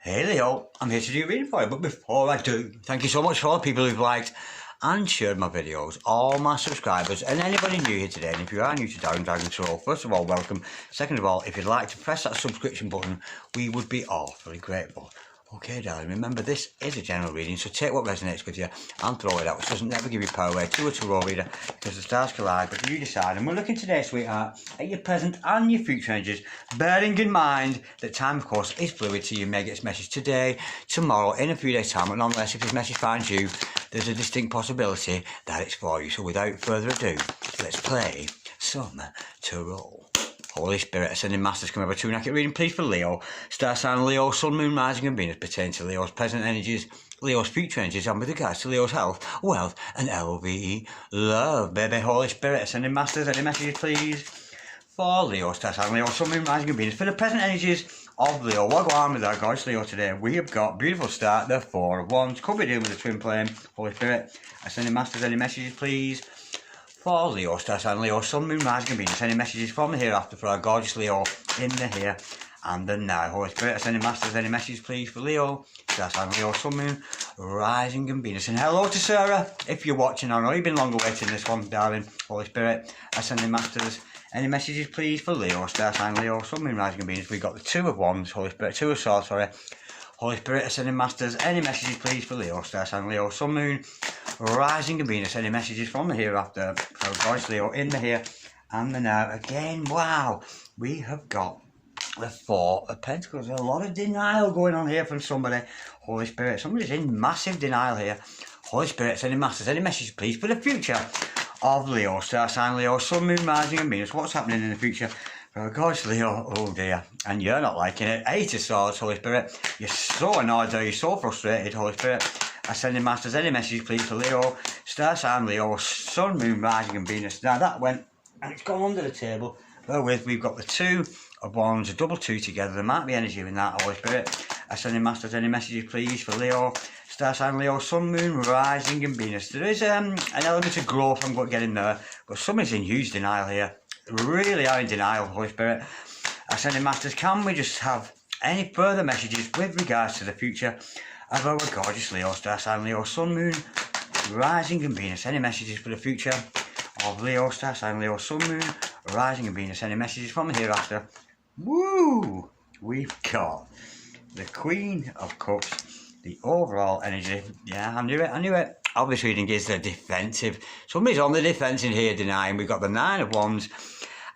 Hey Leo, I'm here to do a reading for you, but before I do, thank you so much for all the people who've liked and shared my videos, all my subscribers, and anybody new here today. And if you are new to Darren Dragon Soul, first of all, welcome. Second of all, if you'd like to press that subscription button, we would be awfully grateful. Okay, darling, remember this is a general reading, so take what resonates with you and throw it out, which doesn't never give you power away to a tarot reader, because the stars collide, but you decide. And we're looking today, sweetheart, at your present and your future energies, bearing in mind that time, of course, is fluid, so you may get this message today, tomorrow, in a few days' time, and unless if this message finds you, there's a distinct possibility that it's for you. So without further ado, let's play some tarot. Holy Spirit, ascending masters, come over to an accurate reading, please, for Leo. Star sign Leo, Sun, Moon, Rising and Venus pertain to Leo's present energies, Leo's future energies, and with regards to Leo's health, wealth, and LVE, love. Baby, Holy Spirit, ascending masters, any messages, please, for Leo. Star sign Leo, Sun, Moon, Rising and Venus, for the present energies of Leo. What go on with our gorgeous Leo today? We have got beautiful start, the Four of Wands. Could be dealing with the twin flame. Holy Spirit, ascending masters, any messages, please, for Leo, star sign Leo, Sun, Moon, Rising and Venus. Any messages from the hereafter for our gorgeous Leo in the here and the now. Holy Spirit, ascending masters, any messages, please, for Leo, star sign Leo, Sun, Moon, Rising and Venus. And hello to Sarah, if you're watching. I know you've been long awaiting this one, darling. Holy Spirit, ascending masters, any messages, please, for Leo, star sign Leo, Sun, Moon, Rising and Venus. We've got the Two of Wands, Holy Spirit, Two of Swords, sorry. Holy Spirit, ascending masters, any messages, please, for Leo, star sign Leo, Sun, Moon, Rising and Venus. Any messages from the hereafter for gorgeous Leo in the here and the now. Again, wow, we have got the Four of Pentacles. There's a lot of denial going on here from somebody. Holy Spirit, somebody's in massive denial here. Holy Spirit, sending masters, any messages, please, for the future of Leo, star sign Leo, Sun, Moon, Rising and Venus. What's happening in the future for gorgeous Leo? Oh dear, and you're not liking it. Eight of Swords, Holy Spirit. You're so annoyed there, you're so frustrated, Holy Spirit. Ascending masters, any message, please, for Leo, star sign Leo, Sun, Moon, Rising and Venus. Now that went, and it's gone under the table. Wherewith we've got the Two of Wands, a double two together. There might be energy in that, Holy Spirit. Ascending masters, any messages, please, for Leo, star sign Leo, Sun, Moon, Rising and Venus. There is an element of growth I'm going to get in there, but somebody's in huge denial here. Really are in denial, Holy Spirit. Ascending masters, can we just have any further messages with regards to the future of our gorgeous Leo, star sign Leo, Sun, Moon, Rising and Venus. Any messages for the future of Leo, star sign Leo, Sun, Moon, Rising and Venus. Any messages from the hereafter? Woo! We've got the Queen of Cups, the overall energy. Yeah, I knew it. Obvious reading is the defensive. Somebody's on the defence in here denying. We've got the Nine of Wands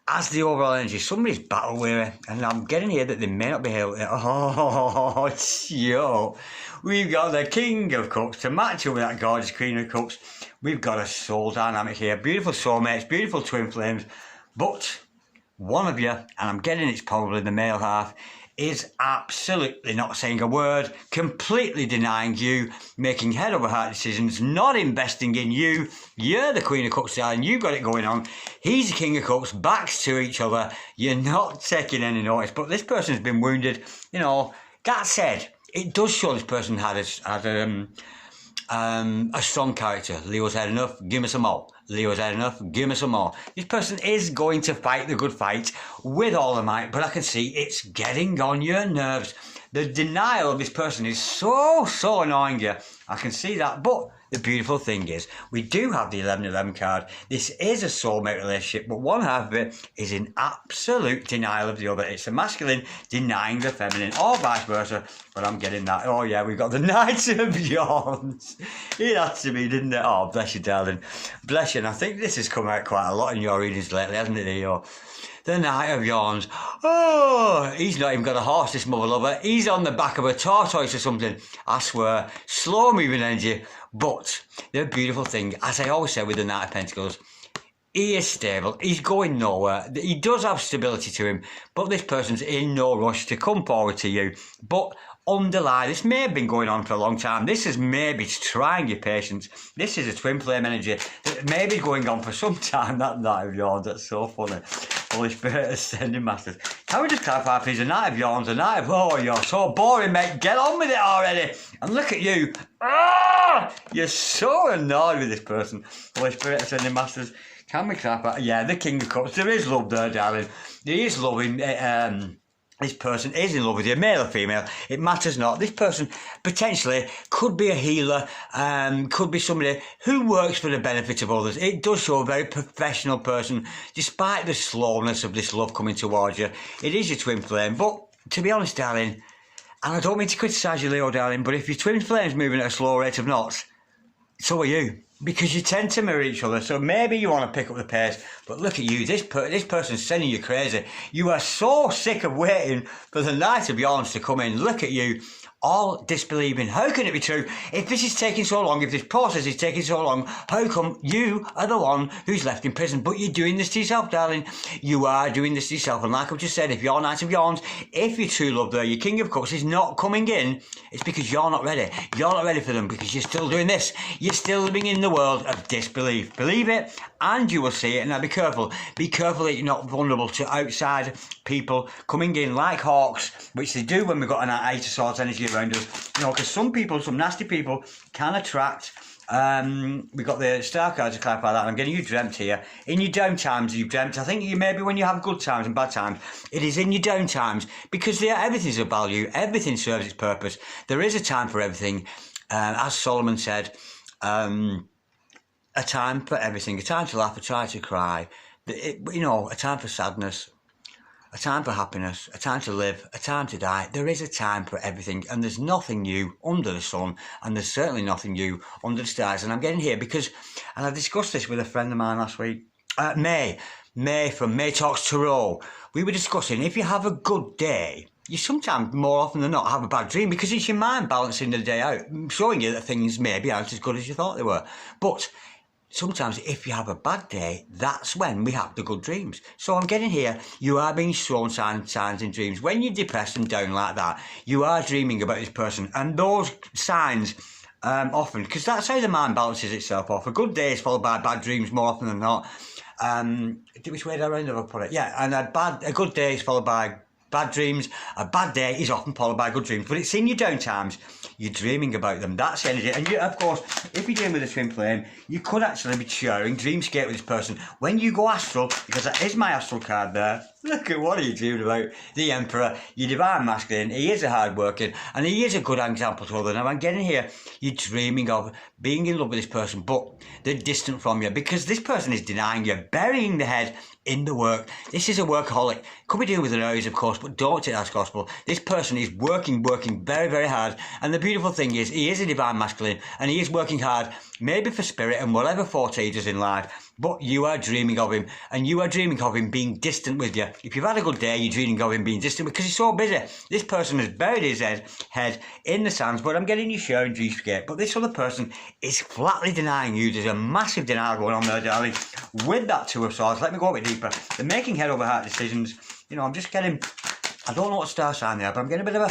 as the overall energy. Somebody's battle weary, and I'm getting here that they may not be able to. Oh, yo. We've got the King of Cups to match up with that gorgeous Queen of Cups. We've got a soul dynamic here. Beautiful soulmates, beautiful twin flames. But one of you, and I'm getting it's probably the male half, is absolutely not saying a word, completely denying you, making head over heart decisions, not investing in you. You're the Queen of Cups, and you've got it going on. He's the King of Cups, backs to each other. You're not taking any notice, but this person's been wounded. You know, that said, it does show this person had a strong character. Leo's had enough, give me some more. Leo's had enough, give me some more. This person is going to fight the good fight with all their might, but I can see it's getting on your nerves. The denial of this person is so annoying you. I can see that, but the beautiful thing is, we do have the 11-11 card. This is a soulmate relationship, but one half of it is in absolute denial of the other. It's the masculine denying the feminine, or vice versa, but I'm getting that. Oh yeah, we've got the Knight of Yawns. It had to be, didn't it? Oh, bless you, darling. Bless you. And I think this has come out quite a lot in your readings lately, hasn't it, Leo? The Knight of Yawns. Oh, he's not even got a horse, this mother lover. He's on the back of a tortoise or something. I swear, slow moving energy. But the beautiful thing, as I always say with the Knight of Pentacles, he is stable. He's going nowhere. He does have stability to him, but this person's in no rush to come forward to you. But underlie, this may have been going on for a long time. This is maybe trying your patience. This is a twin flame energy that may be going on for some time. That Knight of Yawns, that's so funny. Holy Spirit, ascending masters. Can we just clarify, please? A Knight of Yawns, a Knight of... Oh, you're so boring, mate. Get on with it already. And look at you. Ah! You're so annoyed with this person. Holy Spirit, ascending masters. Can we clarify? Yeah, the King of Cups. There is love there, darling. There is love in this person is in love with you, male or female, it matters not. This person potentially could be a healer, could be somebody who works for the benefit of others. It does show a very professional person, despite the slowness of this love coming towards you. It is your twin flame, but to be honest, darling, and I don't mean to criticise you, Leo, darling, but if your twin flame's moving at a slow rate of knots, so are you. Because you tend to mirror each other, so maybe you want to pick up the pace, but look at you, this person's sending you crazy. You are so sick of waiting for the knight of wands to come in. Look at you, all disbelieving. How can it be true? If this is taking so long, if this process is taking so long, how come you are the one who's left in prison? But you're doing this to yourself, darling. You are doing this to yourself. And like I've just said, if your knight of wands, if your true love there, your king of cups is not coming in, it's because you're not ready. You're not ready for them because you're still doing this. You're still living in the world of disbelief. Believe it and you will see it. Now be careful. Be careful that you're not vulnerable to outside people coming in like hawks, which they do when we've got an Eight of Swords energy around us. You know, because some people, some nasty people can attract. We've got the star cards to clarify that. I'm getting you dreamt here. In your down times, you've dreamt. I think you maybe when you have good times and bad times, it is in your down times because everything's of value. Everything serves its purpose. There is a time for everything. As Solomon said, a time for everything. A time to laugh, a time to cry. You know, a time for sadness. A time for happiness, a time to live, a time to die. There is a time for everything, and there's nothing new under the sun, and there's certainly nothing new under the stars. And I'm getting here because, and I discussed this with a friend of mine last week, May from May Talks Tarot. We were discussing if you have a good day, you sometimes, more often than not, have a bad dream because it's your mind balancing the day out, showing you that things maybe aren't as good as you thought they were. But sometimes if you have a bad day, that's when we have the good dreams. So I'm getting here, you are being shown signs in dreams. When you're depressed and down like that, you are dreaming about this person. And those signs, often, because that's how the mind balances itself off. A good day is followed by bad dreams more often than not. Which way did I round up put it? Yeah, and a good day is followed by bad dreams. A bad day is often followed by good dreams, but it's in your down times. You're dreaming about them. That's the energy. And you, of course, if you're dealing with a twin flame, you could actually be sharing dreamscape with this person. When you go astral, because that is my astral card there, look at what are you dreaming about? The Emperor, your divine masculine, he is a hard working, and he is a good example to others. Now I'm getting here, you're dreaming of being in love with this person, but they're distant from you because this person is denying you, burying the head in the work. This is a workaholic. Could be dealing with an Aries, of course, but don't take that as gospel. This person is working very, very hard. And the beautiful thing is, he is a divine masculine, and he is working hard, maybe for spirit and whatever forte he does in life. But you are dreaming of him, and you are dreaming of him being distant with you. If you've had a good day, you're dreaming of him being distant because he's so busy. This person has buried his head in the sands, but I'm getting you sharing dreamscape. But this other person is flatly denying you. There's a massive denial going on there, darling. With that Two of Swords, let me go a bit deeper. They're making head over heart decisions. You know, I'm just getting, I don't know what star sign they are, but I'm getting a bit of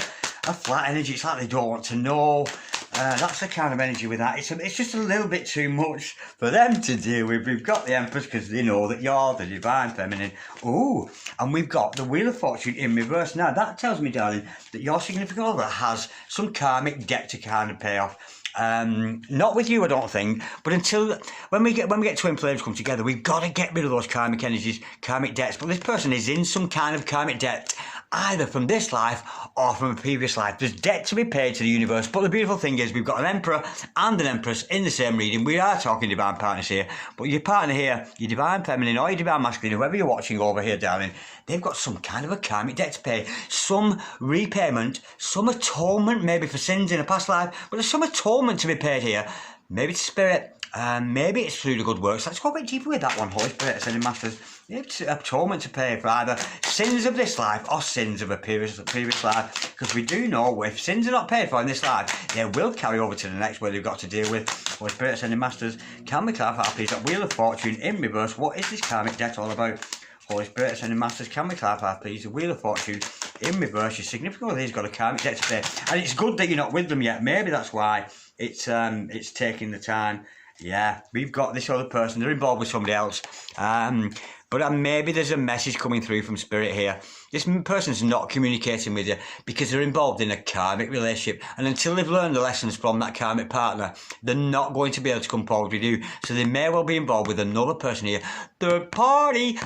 a flat energy. It's like they don't want to know. That's the kind of energy with that. It's just a little bit too much for them to deal with. We've got the Empress because they know that you're the divine feminine. Ooh, and we've got the Wheel of Fortune in reverse. Now that tells me, darling, that your significant other has some karmic debt to kind of pay off. Not with you, I don't think, but until when we get twin flames come together, we've got to get rid of those karmic energies, karmic debts. But this person is in some kind of karmic debt, either from this life or from a previous life. There's debt to be paid to the universe. But the beautiful thing is we've got an Emperor and an Empress in the same reading. We are talking divine partners here, but your partner here, your divine feminine or your divine masculine, whoever you're watching over here, darling, they've got some kind of a karmic debt to pay, some repayment, some atonement, maybe for sins in a past life, but there's some atonement to be paid here, maybe to spirit, maybe it's through the good works. Let's go a bit deeper with that one, Holy Spirit, Ascending Masters. It's atonement to pay for either sins of this life or sins of a previous life, because we do know if sins are not paid for in this life, they will carry over to the next where they've got to deal with. Holy Spirit, Ascending Masters, can we clarify, please, that Wheel of Fortune in reverse? What is this karmic debt all about? Holy Spirit, Ascending Masters, can we clarify, please, the Wheel of Fortune in reverse? Your significant other has got a karmic debt to pay, and it's good that you're not with them yet. Maybe that's why it's taking the time. Yeah, we've got this other person, they're involved with somebody else. But maybe there's a message coming through from Spirit here This person's not communicating with you because they're involved in a karmic relationship. And until they've learned the lessons from that karmic partner, they're not going to be able to come forward with you. So they may well be involved with another person here. Third party,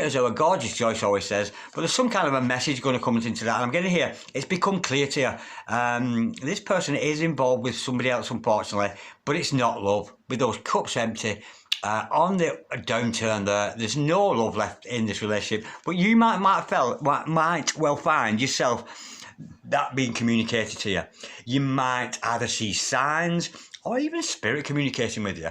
as our gorgeous Joyce always says. But there's some kind of a message going to come into that. And I'm getting here, it's become clear to you. This person is involved with somebody else, unfortunately, but it's not love. With those cups empty, on the downturn there's no love left in this relationship, but you might well find yourself that being communicated to you. You might either see signs or even spirit communicating with you.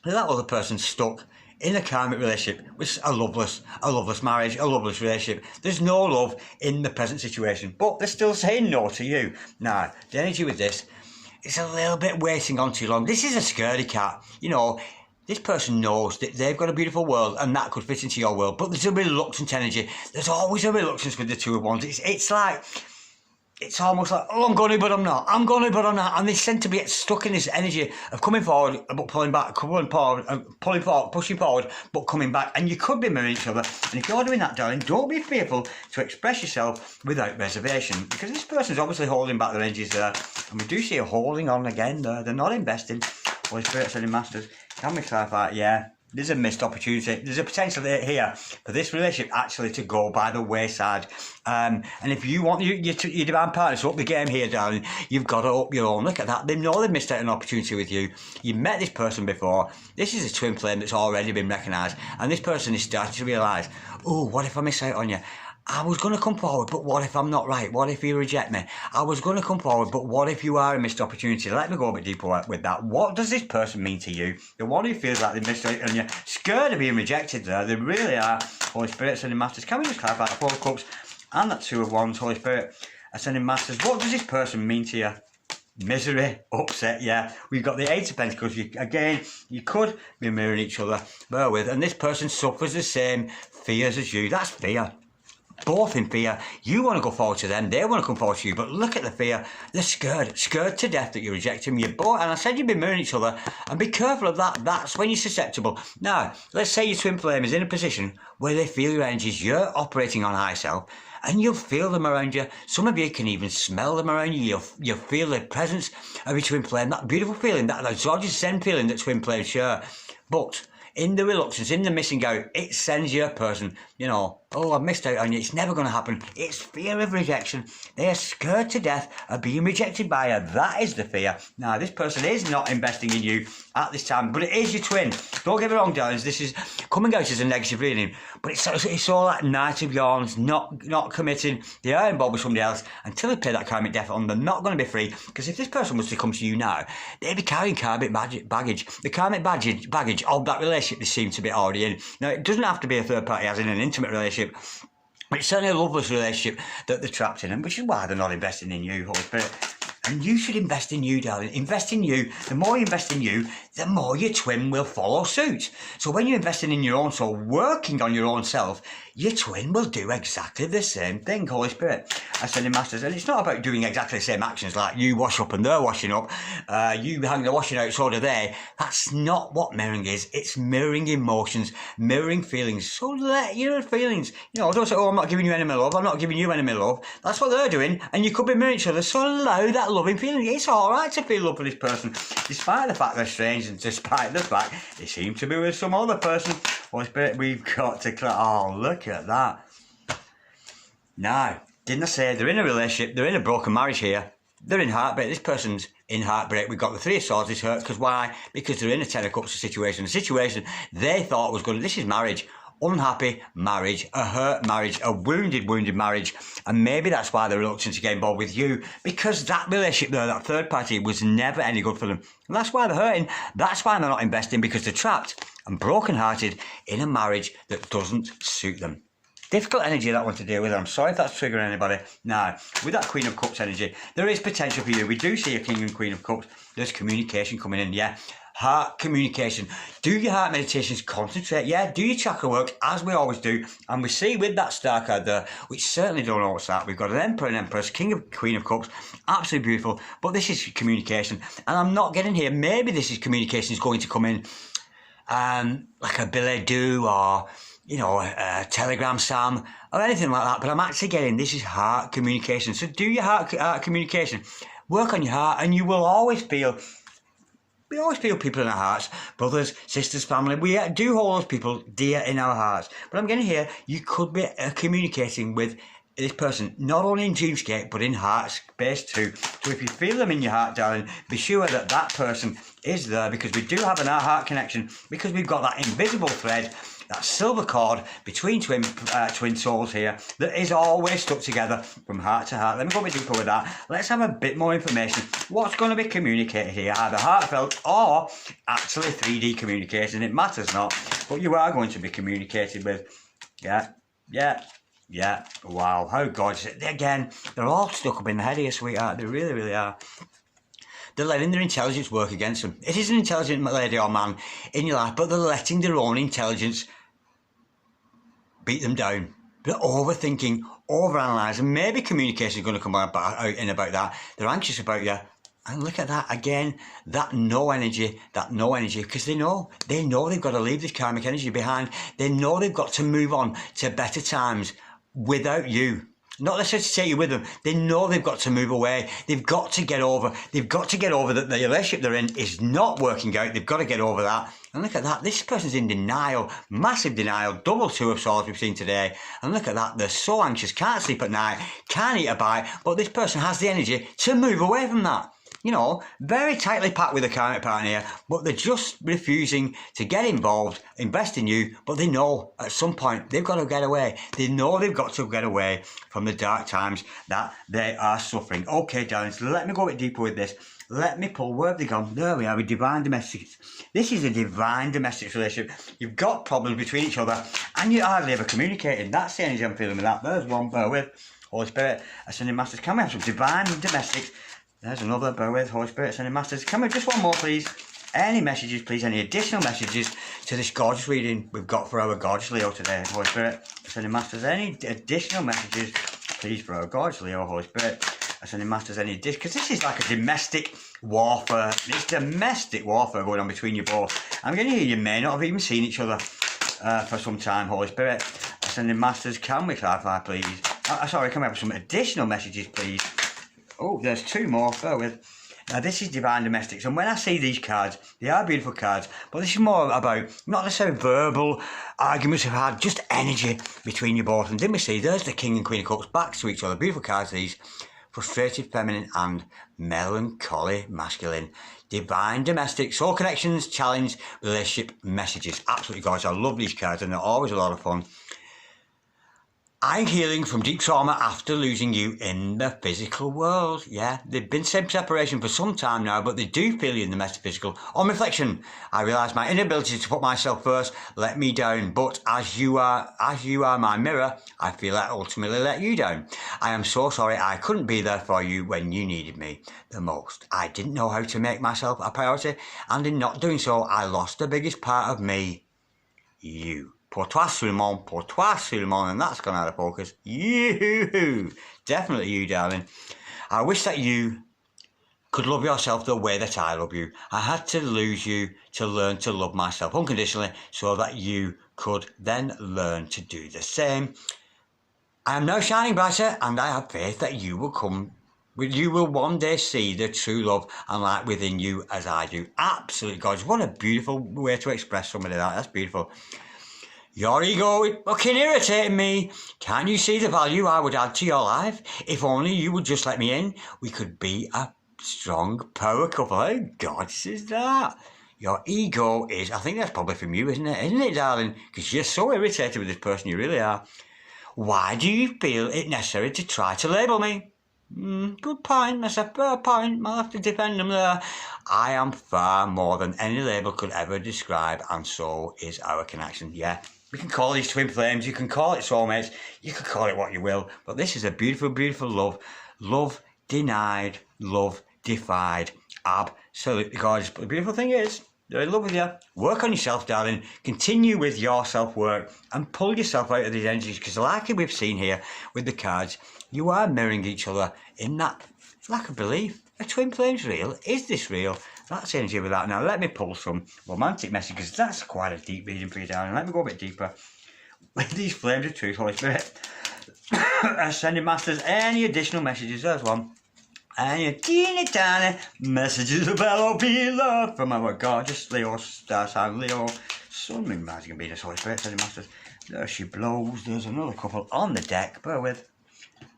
That other person's stuck in a karmic relationship, which is a loveless marriage, a loveless relationship. There's no love in the present situation, but they're still saying no to you. Now, the energy with this, it's a little bit waiting on too long. This is a scaredy cat, you know. This person knows that they've got a beautiful world and that could fit into your world, but there's a reluctant energy. There's always a reluctance with the Two of Wands. It's like, it's almost like, oh, I'm going to, but I'm not. I'm going to, but I'm not. And they tend to be stuck in this energy of coming forward, but pulling back, pulling forward, pushing forward, but coming back. And you could be mirroring each other. And if you're doing that, darling, don't be fearful to express yourself without reservation, because this person's obviously holding back their energies there. And we do see a holding on again there. They're not investing. Holy Spirit, Sending Masters. Can we clarify? Yeah, there's a missed opportunity. There's a potential here for this relationship actually to go by the wayside. And if you want your divine partner to up the game here, darling, you've got to up your own. Look at that. They know they've missed out an opportunity with you. You met this person before. This is a twin flame that's already been recognised. And this person is starting to realise, oh, what if I miss out on you? I was going to come forward, but what if I'm not right? What if you reject me? I was going to come forward, but what if you are a missed opportunity? Let me go a bit deeper with that. What does this person mean to you? The one who feels like they missed out and you're scared of being rejected there. They really are. Holy Spirit, Sending Masters. Can we just clarify that Four of Cups and that Two of Wands? Holy Spirit, Sending Masters. What does this person mean to you? Misery, upset, yeah. We've got the Eight of Pentacles. Again, you could be mirroring each other. Bear with. And this person suffers the same fears as you. That's fear. Both in fear. You want to go forward to them, they want to come forward to you, but look at the fear. They're scared to death that you reject them. You're both, and I said you've been mirroring each other, and be careful of that. That's when you're susceptible. Now, let's say your twin flame is in a position where they feel your energies, you're operating on high self, and you'll feel them around you. Some of you can even smell them around you. You'll feel the presence of your twin flame, that beautiful feeling, that gorgeous Zen feeling that twin flames share. But in the reluctance, in the missing out, it sends you a person, you know, oh, I've missed out on you, it's never going to happen. It's fear of rejection. They are scared to death of being rejected by you. That is the fear. Now, this person is not investing in you at this time, but it is your twin. Don't get me wrong, darlings, this is coming out as a negative reading, but it's all that Knight of Wands, not committing. They are involved with somebody else until they pay that karmic debt on. They're not going to be free, because if this person was to come to you now, they'd be carrying karmic baggage. The karmic baggage of that relationship they seem to be already in. Now, it doesn't have to be a third party as in an intimate relationship, but it's certainly a loveless relationship that they're trapped in, and which is why they're not investing in you, Holy Spirit. And you should invest in you, darling. Invest in you. The more you invest in you, the more your twin will follow suit. So when you're investing in your own soul, working on your own self, your twin will do exactly the same thing, Holy Spirit. Ascending Masters. And it's not about doing exactly the same actions, like you wash up and they're washing up. You hang the washing out, so do they. That's not what mirroring is. It's mirroring emotions, mirroring feelings. So let your feelings, you know, don't say, oh, I'm not giving you any more love. I'm not giving you any more love. That's what they're doing. And you could be mirroring each other. So allow that loving feeling. It's all right to feel love for this person, despite the fact they're strange and despite the fact they seem to be with some other person. Holy Spirit, we've got to clear. Oh, look at that. Now, didn't I say they're in a relationship, they're in a broken marriage here, they're in heartbreak. This person's in heartbreak. We've got the Three of Swords is hurt, because why? Because they're in a Ten of Cups situation. The situation they thought was good. This is marriage. Unhappy marriage, a hurt marriage, a wounded marriage, and maybe that's why they're reluctant to get involved with you, because that relationship there, that third party, was never any good for them. And that's why they're hurting. That's why they're not investing, because they're trapped and broken-hearted in a marriage that doesn't suit them. Difficult energy, that one to deal with. I'm sorry if that's triggering anybody. Now, with that Queen of Cups energy, there is potential for you. We do see a King and Queen of Cups. There's communication coming in, yeah. Heart communication. Do your heart meditations, concentrate, yeah. Do your chakra work, as we always do. And we see with that star card there, which certainly don't know what's that. We've got an Emperor and Empress, King of Queen of Cups, absolutely beautiful. But this is communication. And I'm not getting here, maybe this is communication is going to come in like a billet doux, or you know, a telegram, Sam, or anything like that. But I'm actually getting this is heart communication. So do your heart communication. Work on your heart, and you will always feel. We always feel people in our hearts, brothers, sisters, family. We do hold those people dear in our hearts. But I'm getting here, you could be communicating with this person, not only in Dreamscape, but in heart space too. So if you feel them in your heart, darling, be sure that that person is there, because we do have an our heart connection, because we've got that invisible thread, that silver cord between twin souls here that is always stuck together from heart to heart. Let me go a bit deeper with that. Let's have a bit more information. What's going to be communicated here? Either heartfelt or actually 3D communication. It matters not. But you are going to be communicated with. Yeah. Wow, how gorgeous. Again, they're all stuck up in the head here, sweetheart. They really, really are. They're letting their intelligence work against them. It is an intelligent lady or man in your life, but they're letting their own intelligence beat them down. They're overthinking, overanalyzing. Maybe communication is going to come out about that. They're anxious about you. And look at that again, that no energy, because they know they've got to leave this karmic energy behind. They know they've got to move on to better times without you. Not necessarily to take you with them. They know they've got to move away. They've got to get over that the relationship they're in is not working out. They've got to get over that. And look at that. This person's in denial, massive denial, double two of swords we've seen today. And look at that. They're so anxious, can't sleep at night, can't eat a bite. But this person has the energy to move away from that. You know, very tightly packed with a karmic partner here, but they're just refusing to get involved, invest in you, but they know at some point they've got to get away. They know they've got to get away from the dark times that they are suffering. Okay, darlings, let me go a bit deeper with this. Let me pull, where have they gone? There we are, with divine domestics. This is a divine domestic relationship. You've got problems between each other, and you hardly ever communicating. That's the energy I'm feeling with that. There's one, bear with. Holy Spirit, Ascending Masters, can we have some divine domestics? There's another, bear with, Holy Spirit, Ascending Masters. Can we just one more, please? Any messages, please, any additional messages to this gorgeous reading we've got for our gorgeous Leo today, Holy Spirit, Ascending Masters. Any additional messages, please, for our gorgeous Leo, Holy Spirit, Ascending Masters. Any additional, because this is like a domestic warfare. It's domestic warfare going on between you both. I'm getting here, you may not have even seen each other for some time, Holy Spirit, Ascending Masters. Can we clarify, please? Sorry, can we have some additional messages, please? Oh, there's two more, bear with. Now, this is Divine Domestics, and when I see these cards, they are beautiful cards, but this is more about, not necessarily verbal arguments we've had, just energy between you both. And didn't we see, there's the King and Queen of Cups back to each other. Beautiful cards, these. Frustrated feminine and melancholy masculine. Divine domestic, soul connections, challenge, relationship messages. Absolutely gorgeous. I love these cards, and they're always a lot of fun. I'm healing from deep trauma after losing you in the physical world. Yeah, they've been separation for some time now, but they do feel you in the metaphysical. On reflection, I realise my inability to put myself first let me down. But as you are my mirror, I feel I ultimately let you down. I am so sorry I couldn't be there for you when you needed me the most. I didn't know how to make myself a priority, and in not doing so, I lost the biggest part of me, you. Pour toi sur le monde, and that's gone out of focus. You, definitely you, darling. I wish that you could love yourself the way that I love you. I had to lose you to learn to love myself unconditionally, so that you could then learn to do the same. I am now shining brighter, and I have faith that you will one day see the true love and light within you as I do. Absolutely gorgeous. What a beautiful way to express somebody like that. That's beautiful. Your ego is fucking irritating me. Can you see the value I would add to your life? If only you would just let me in, we could be a strong power couple. How gorgeous is that? Your ego is, I think that's probably from you, isn't it? Isn't it, darling? Because you're so irritated with this person, you really are. Why do you feel it necessary to try to label me? Good point, that's a fair point. I'll have to defend them there. I am far more than any label could ever describe, and so is our connection. Yeah, we can call these twin flames, you can call it soulmates, you can call it what you will, but this is a beautiful, beautiful love. Love denied, love defied. Absolutely gorgeous. But the beautiful thing is, they're in love with you. Work on yourself, darling. Continue with your self-work and pull yourself out of these energies, because like we've seen here with the cards, you are mirroring each other in that lack of belief. Are twin flames real? Is this real? That's energy with that. Now let me pull some romantic messages. That's quite a deep reading for you, darling. Let me go a bit deeper. with these flames of truth, Holy Spirit. Ascended Masters, any additional messages? There's one. Any teeny tiny messages of LOP love from our gorgeous Leo, star sign Leo, Sun, Moon, Rising, and Venus, Holy Spirit, Ascended Masters. There she blows. There's another couple on the deck. Bear with.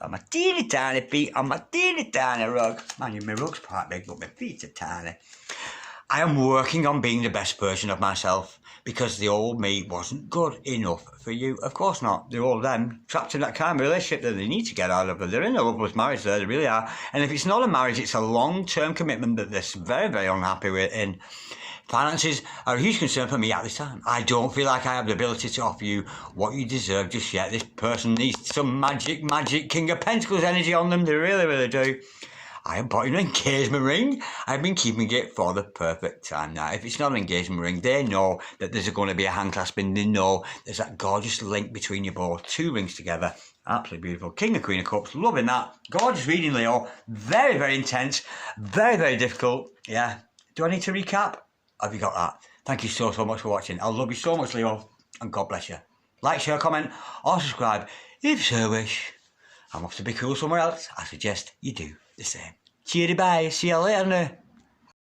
On my teeny tiny feet, on my teeny tiny rug. Man, my rug's quite big, but my feet are tiny. I am working on being the best version of myself because the old me wasn't good enough for you. Of course not. They're all them trapped in that kind of relationship that they need to get out of. But they're in a loveless marriage there, they really are. And if it's not a marriage, it's a long-term commitment that they're very, very unhappy with. In finances are a huge concern for me at this time. I don't feel like I have the ability to offer you what you deserve just yet. This person needs some magic King of Pentacles energy on them. They really, really do. I am putting an engagement ring. I've been keeping it for the perfect time now. If it's not an engagement ring, they know that there's going to be a hand clasping. They know there's that gorgeous link between you both. 2 rings together. Absolutely beautiful. King and Queen of Cups. Loving that. Gorgeous reading, Leo. Very, very intense. Very, very difficult. Yeah. Do I need to recap? Have you got that? Thank you so, so much for watching. I love you so much, Leo. And God bless you. Like, share, comment, or subscribe if you so wish. I'm off to be cool somewhere else. I suggest you do the same. Cheery bye. See you later now.